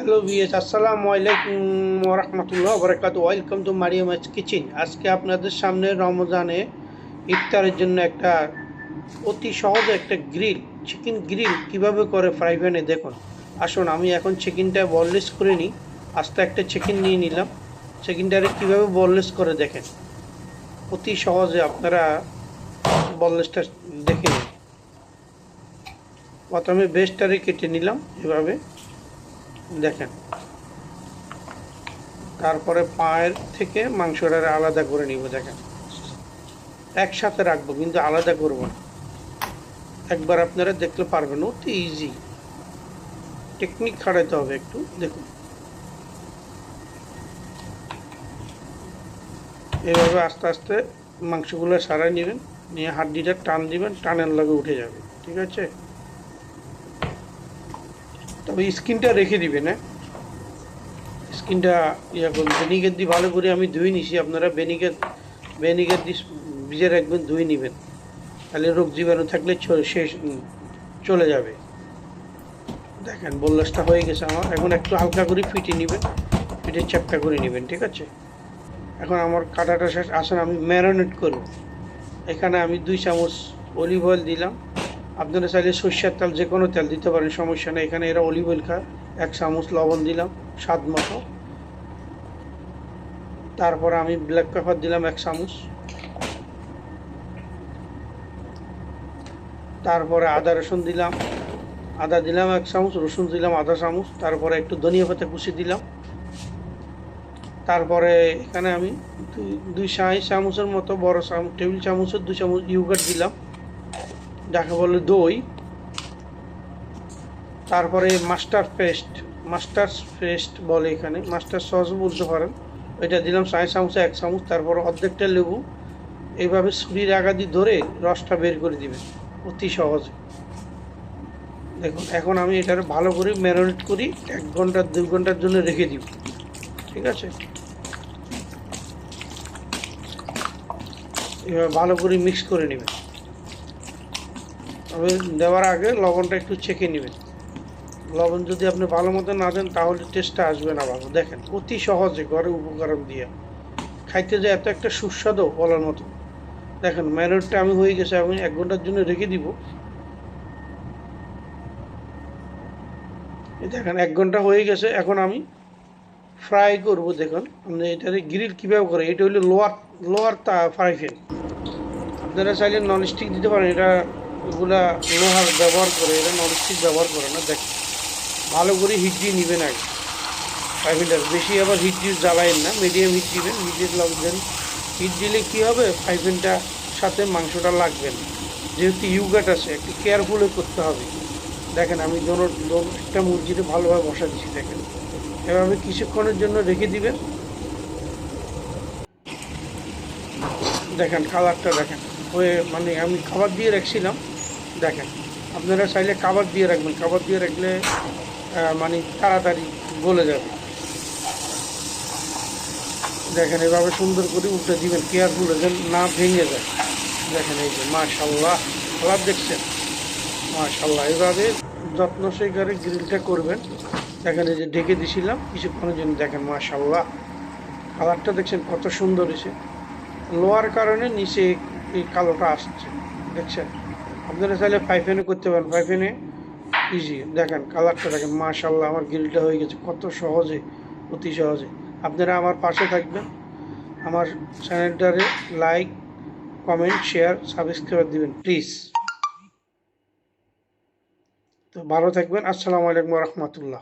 Hello VS, আসসালামু আলাইকুম ওয়া রাহমাতুল্লাহি ওয়া বারাকাতুহু। Welcome to Mariam's kitchen. আজকে আপনাদের সামনে রমজানে ইফতারের জন্য একটা অতি সহজ একটা চিকেন গ্রিল কিভাবে করে ফ্রাই প্যানে দেখুন। আসুন, আমি এখন চিকেনটা বনলেস করে নিই। আস্তে একটা চিকেন নিয়ে নিলাম। চিকেনটারে কিভাবে বনলেস করে দেখেন, অতি সহজে আপনারা বনলেসটা দেখে নিন। প্রথমে বেস্টটারে কেটে নিলাম এভাবে, দেখেন। তারপরে পায়ের থেকে মাংসটা আলাদা করে নিব, দেখেন। একসাথে রাখবো কিন্তু আলাদা করব না। একবার আপনারা দেখলে পারবেন, অতি ইজি। টেকনিক খাটাইতে হবে একটু, দেখুন। এভাবে আস্তে আস্তে মাংসগুলো সারাই নেবেন, নিয়ে হাড্ডিটা টান দিবেন, টানের লাগে উঠে যাবে, ঠিক আছে। তবে স্কিনটা রেখে দিবেন, হ্যাঁ। স্কিনটা করুন, ভিনিগার দিয়ে ভালো করে আমি ধুয়ে নিছি। আপনারা ভিনিগার দিয়ে ভিজে রাখবেন, ধুয়ে নেবেন, তাহলে রোগ জীবাণু থাকলে শেষ চলে যাবে। দেখেন বোনলেসটা হয়ে গেছে আমার। এখন একটু হালকা করে ফিটে নেবেন, ফিটে চ্যাপটা করে নেবেন, ঠিক আছে। এখন আমার কাটাটা শেষ। আসেন আমি ম্যারিনেট করব। এখানে আমি 2 চামচ অলিভ অয়েল দিলাম। আপনারা চাইলে সর্ষের তেল, যে কোনো তেল দিতে পারেন, সমস্যা নেই। এখানে এরা অলিভ অয়েল খায়। 1 চামচ লবণ দিলাম স্বাদ মতো। তারপর আমি ব্ল্যাক পেপার দিলাম 1 চামচ। তারপরে আদা রসুন দিলাম, আদা দিলাম 1 চামচ, রসুন দিলাম আধা চামচ। তারপরে একটু ধনিয়া পাতা কুচি দিলাম। তারপরে এখানে আমি দুই চামচের মতো, বড় টেবিল চামচের 2 চামচ ইয়োগার্ট দিলাম, যাকে বলে দই। তারপরে মাস্টার পেস্ট বলে, এখানে মাস্টার সস বলতে পারেন, ওইটা দিলাম 4 চামচে 1 চামচ। তারপর অর্ধেকটা লেবু এইভাবে ছুরির আগা দিয়ে ধরে রসটা বের করে দিবেন, অতি সহজে। দেখুন, এখন আমি এটাকে ভালো করে ম্যারিনেট করি, 1 ঘন্টা 2 ঘন্টার জন্য রেখে দিব, ঠিক আছে। এভাবে ভালো করে মিক্স করে নেবেন। তবে দেওয়ার আগে লবণটা একটু চেখে নেবেন। লবণ যদি আপনি ভালো মতো না দেন তাহলে টেস্টটা আসবে না ভালো। দেখেন অতি সহজে ঘরে উপকরণ দিয়ে খাইতে যায় এত একটা সুস্বাদু বলার মতো। দেখেন ম্যারিনেটটা আমি হয়ে গেছে, আমি 1 ঘন্টার জন্য রেখে দিব। এই দেখেন 1 ঘন্টা হয়ে গেছে। এখন আমি ফ্রাই করব। দেখুন আপনি এটারে গ্রিল কীভাবে করে, এটা হলো লোয়ার ফ্রাই প্যান। আপনারা চাইলে ননস্টিক দিতে পারেন, এগুলা লোহার ব্যবহার করে, এটা ননস্টিক ব্যবহার করে না। দেখেন ভালো করে হিট দিয়ে নেবেন আগে ফ্রাই প্যানটা। বেশি আবার হিট দিয়ে জ্বালায়েন না, মিডিয়াম হিট দিবেন, মিডিয়াম লাগবেন। হিট দিলে কী হবে, ফ্রাই প্যানটার সাথে মাংসটা লাগবে না। যেহেতু ইয়োগার্ট আছে, একটু কেয়ারফুলি করতে হবে। দেখেন আমি একটা মুরগিতে ভালোভাবে বসা দিচ্ছি, দেখেন। এভাবে কিছুক্ষণের জন্য রেখে দিবেন। দেখেন কালারটা দেখেন হয়ে, মানে আমি খাবার দিয়ে রাখছিলাম। দেখেন আপনারা চাইলে খাবার দিয়ে রাখবেন, খাবার দিয়ে রাখলে মানে তাড়াতাড়ি গলে যাবে। দেখেন এভাবে সুন্দর করে উল্টে দিবেন, কেয়ারফুল যেন না ভেঙে যায়। দেখেন এই যে মাশাল্লাহ, কালার দেখছেন, মাশাল্লাহ। এভাবে যত্ন সহকারে গ্রিলটা করবেন। দেখেন এই যে ঢেকে দিছিলাম কিছুক্ষণের জন্য, দেখেন মাশাল্লাহ কালারটা দেখছেন কত সুন্দর হয়েছে। লোয়ার কারণে নিচে এই কালোটা আসছে, দেখছেন। আপনারা চাইলে পাইপেনে করতে পারেন, পাইপেনে ইজি। দেখেন কালারটা দেখেন মাশাল্লাহ, আমার গ্রিলটা হয়ে গেছে কত সহজে, অতি সহজে। আপনারা আমার পাশে থাকবেন, আমার চ্যানেলটারে লাইক, কমেন্ট, শেয়ার, সাবস্ক্রাইব দিবেন প্লিজ। তো ভালো থাকবেন। আসসালামু আলাইকুম রহমতুল্লাহ।